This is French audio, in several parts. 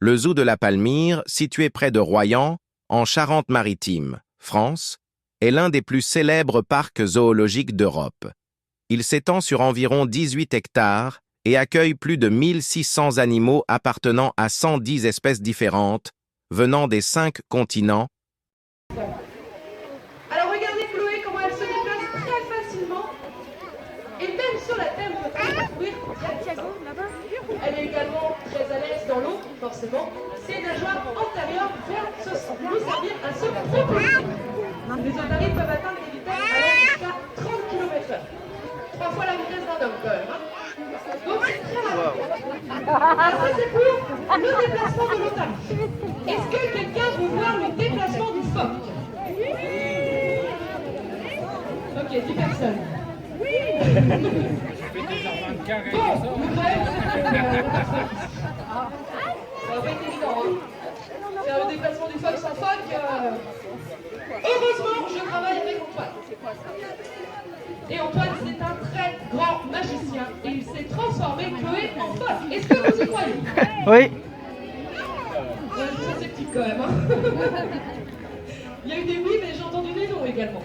Le zoo de la Palmyre, situé près de Royan, en Charente-Maritime, France, est l'un des plus célèbres parcs zoologiques d'Europe. Il s'étend sur environ 18 hectares et accueille plus de 1600 animaux appartenant à 110 espèces différentes, venant des 5 continents. Alors regardez Chloé comment elle se déplace très facilement et même sur la terre vous pouvez découvrir Thiago là-bas. Elle est également très à l'aise dans l'eau, forcément. Ses nageoires antérieures vont lui servir à se propulser. Les otaries peuvent atteindre des vitesses allant jusqu'à 30 km/h. 3 fois la vitesse d'un homme quand même. Donc c'est très rapide. Alors ça c'est pour le déplacement de l'otarie. Est-ce que quelqu'un veut voir le déplacement du phoque? Ok, 10 personnes. Bon, le problème, ça va pas être évident, hein. Faire le déplacement du phoque sans phoque. Heureusement, je travaille avec Antoine. Et Antoine, c'est un très grand magicien et il s'est transformé Chloé en phoque. Est-ce que vous y croyez? Oui. Je suis très sceptique quand même. Hein. Il y a eu des oui, mais j'ai entendu des non également.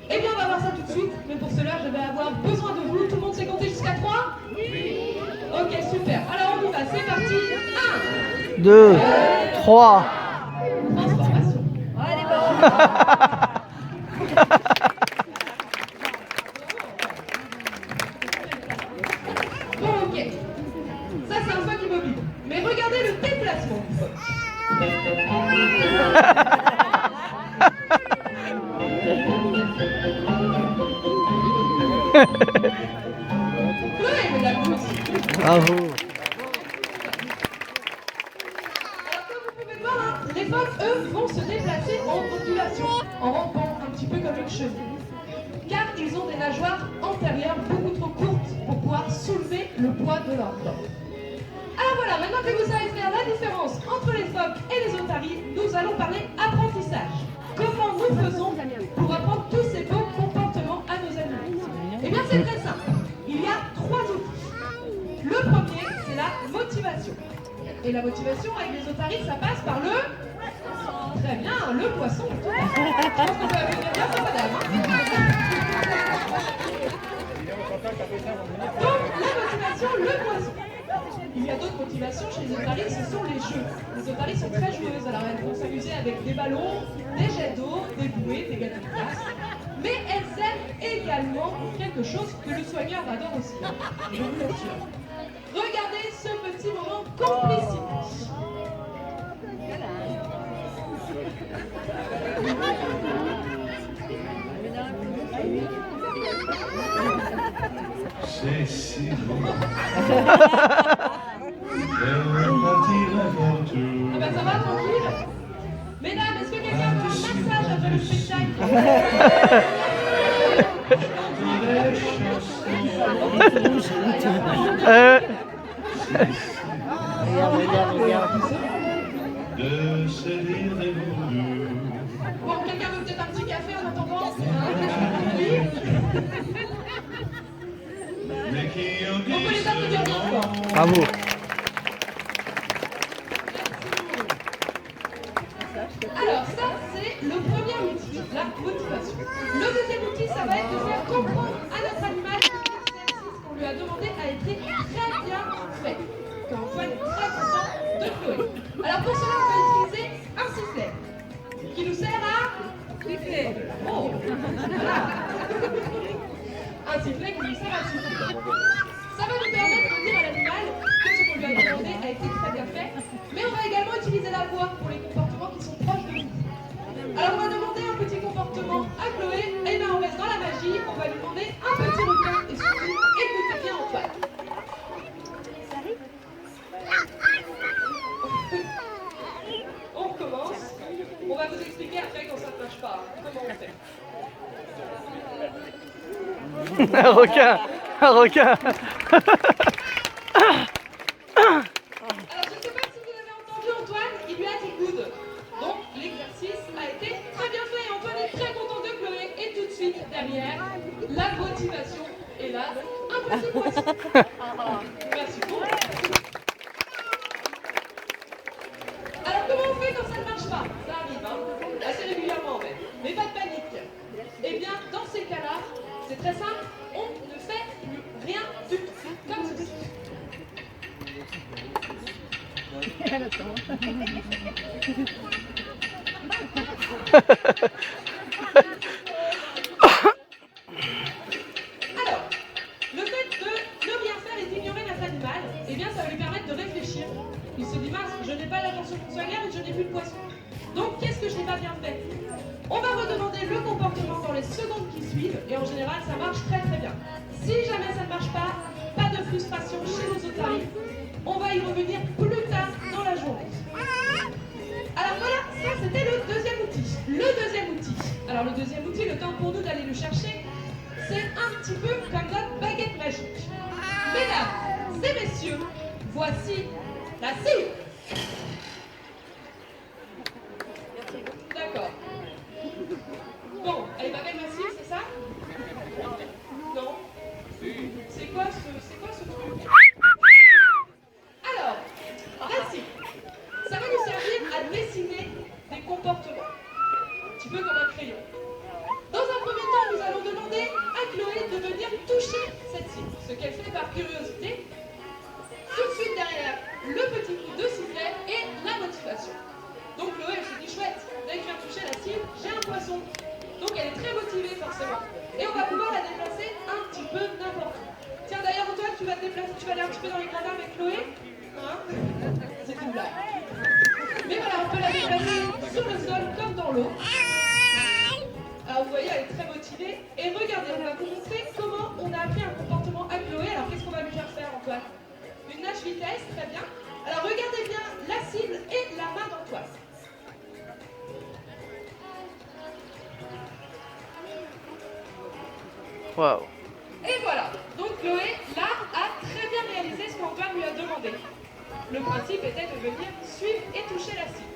Eh bien, on va voir ça tout de suite, mais pour cela, je vais avoir besoin de vous. Tout le monde sait compter jusqu'à 3? Oui. Ok, super. Alors, on y va. C'est parti. 1, 2, 3. Transformation. Allez, bon. Bon, ok. Ça, c'est un phoque immobile. Mais regardez le déplacement du phoque. Chloé, mesdames, vous aussi. Bravo. Alors, comme vous pouvez voir, hein, les phoques, eux, vont se déplacer en ondulation, en rampant un petit peu comme une chenille. Car ils ont des nageoires antérieures beaucoup trop courtes pour pouvoir soulever le poids de leur corps. Alors voilà, maintenant que vous savez faire la différence entre les phoques et les otaries, nous allons parler apprentissage. Comment nous faisons pour apprendre tous ces beaux comportements à nos animaux? Eh bien, c'est très simple. Il y a 3 outils. Le premier, c'est la motivation. Et la motivation avec les otaries, ça passe par le... Très bien, le poisson. Tout à fait. Je pense que vous avez bien ça, madame. Donc, la motivation, le poisson. Il y a d'autres motivations chez les otaries, ce sont les jeux. Les otaries sont très joueuses, alors elles vont s'amuser avec des ballons, des jets d'eau, des bouées, des gâteaux de glace. Mais elles aiment également quelque chose que le soigneur adore aussi, je vous l'assure. Regardez ce petit moment complicité. C'est si beau. Ah ben ça va, tranquille. Mesdames, est-ce que quelqu'un veut un massage après le spectacle? Regarde. De se lire des mots. Bon, quelqu'un veut peut-être un petit café en attendant? Oui. Mais qui en On peut dit les applaudir bien fort. Bravo. Alors ça, c'est le premier outil, la motivation. Le deuxième outil, ça va être de faire comprendre à notre animal que l'exercice qu'on lui a demandé a été très bien fait. Qu'Antoine est très content de Chloé. Alors pour cela, on va utiliser un sifflet qui nous sert à siffler. Oh, voilà. Un sifflet qui nous sert à siffler. Ça va nous permettre de dire à l'animal que ce qu'on lui a demandé a été très bien fait, mais on va également utiliser la voix pour les comportements qui sont proches de nous. Alors on va demander un petit comportement à Chloé, et bien on reste dans la magie, on va lui demander un petit requin, et surtout, écoutez bien Antoine. On recommence, on va vous expliquer après quand ça ne marche pas, comment on fait. Un requin. Un requin. Alors, je ne sais pas si vous avez entendu Antoine, il lui a dit good. Donc, l'exercice a été très bien fait. Antoine est très content de Chloé. Et tout de suite, derrière, la motivation est là. Un petit poisson. Merci beaucoup. Alors, le fait de ne rien faire et d'ignorer notre animal, eh bien ça va lui permettre de réfléchir. Il se dit mince, je n'ai pas l'attention poissonnière et je n'ai plus de poisson. Donc qu'est-ce que je n'ai pas bien fait? On va redemander le comportement dans les secondes qui suivent et en général ça marche très très bien. Si jamais ça ne marche pas, pas de frustration chez nos otaries. On va y revenir plus tard dans la journée. Alors voilà, ça c'était le deuxième outil. Le deuxième outil. Alors le deuxième outil, le temps pour nous d'aller le chercher, c'est un petit peu comme notre baguette magique. Mesdames et messieurs, voici la cible. D'accord. Bon, elle est pas belle ma cible, c'est ça? Non. C'est quoi ce truc? Alors, la cible, ça va nous servir à dessiner des comportements. Un petit peu comme un crayon. Dans un premier temps, nous allons demander à Chloé de venir toucher cette cible, ce qu'elle fait par curiosité. Tout de suite derrière, le petit coup de sifflet et la motivation. Donc Chloé, elle se dit chouette, dès que je viens toucher la cible, j'ai un poisson. Donc elle est très motivée forcément. Et on va pouvoir la déplacer un petit peu n'importe où. Tiens d'ailleurs Antoine, tu vas te déplacer, tu vas aller un petit peu dans les gradins avec Chloé. Hein? C'est une blague. Mais voilà, on peut la déplacer sur le sol comme dans l'eau. Alors vous voyez, elle est très motivée. Et regardez, on va vous montrer comment on a appris un comportement à Chloé. Alors qu'est-ce qu'on va lui faire faire, Antoine? Une nage vitesse, très bien. Alors regardez bien la cible et la main d'Antoine. Waouh. Et voilà. Donc Chloé, là, a très bien réalisé ce qu'Antoine lui a demandé. Le principe était de venir suivre et toucher la cible.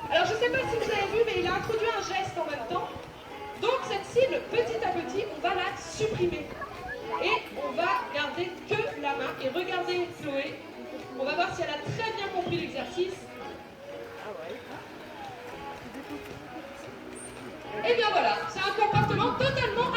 Alors je ne sais pas si vous avez vu, mais il a introduit un geste en même temps. Donc cette cible, petit à petit, on va la supprimer. Et on va garder que la main. Et regardez Chloé, on va voir si elle a très bien compris l'exercice. Et bien voilà, c'est un comportement totalement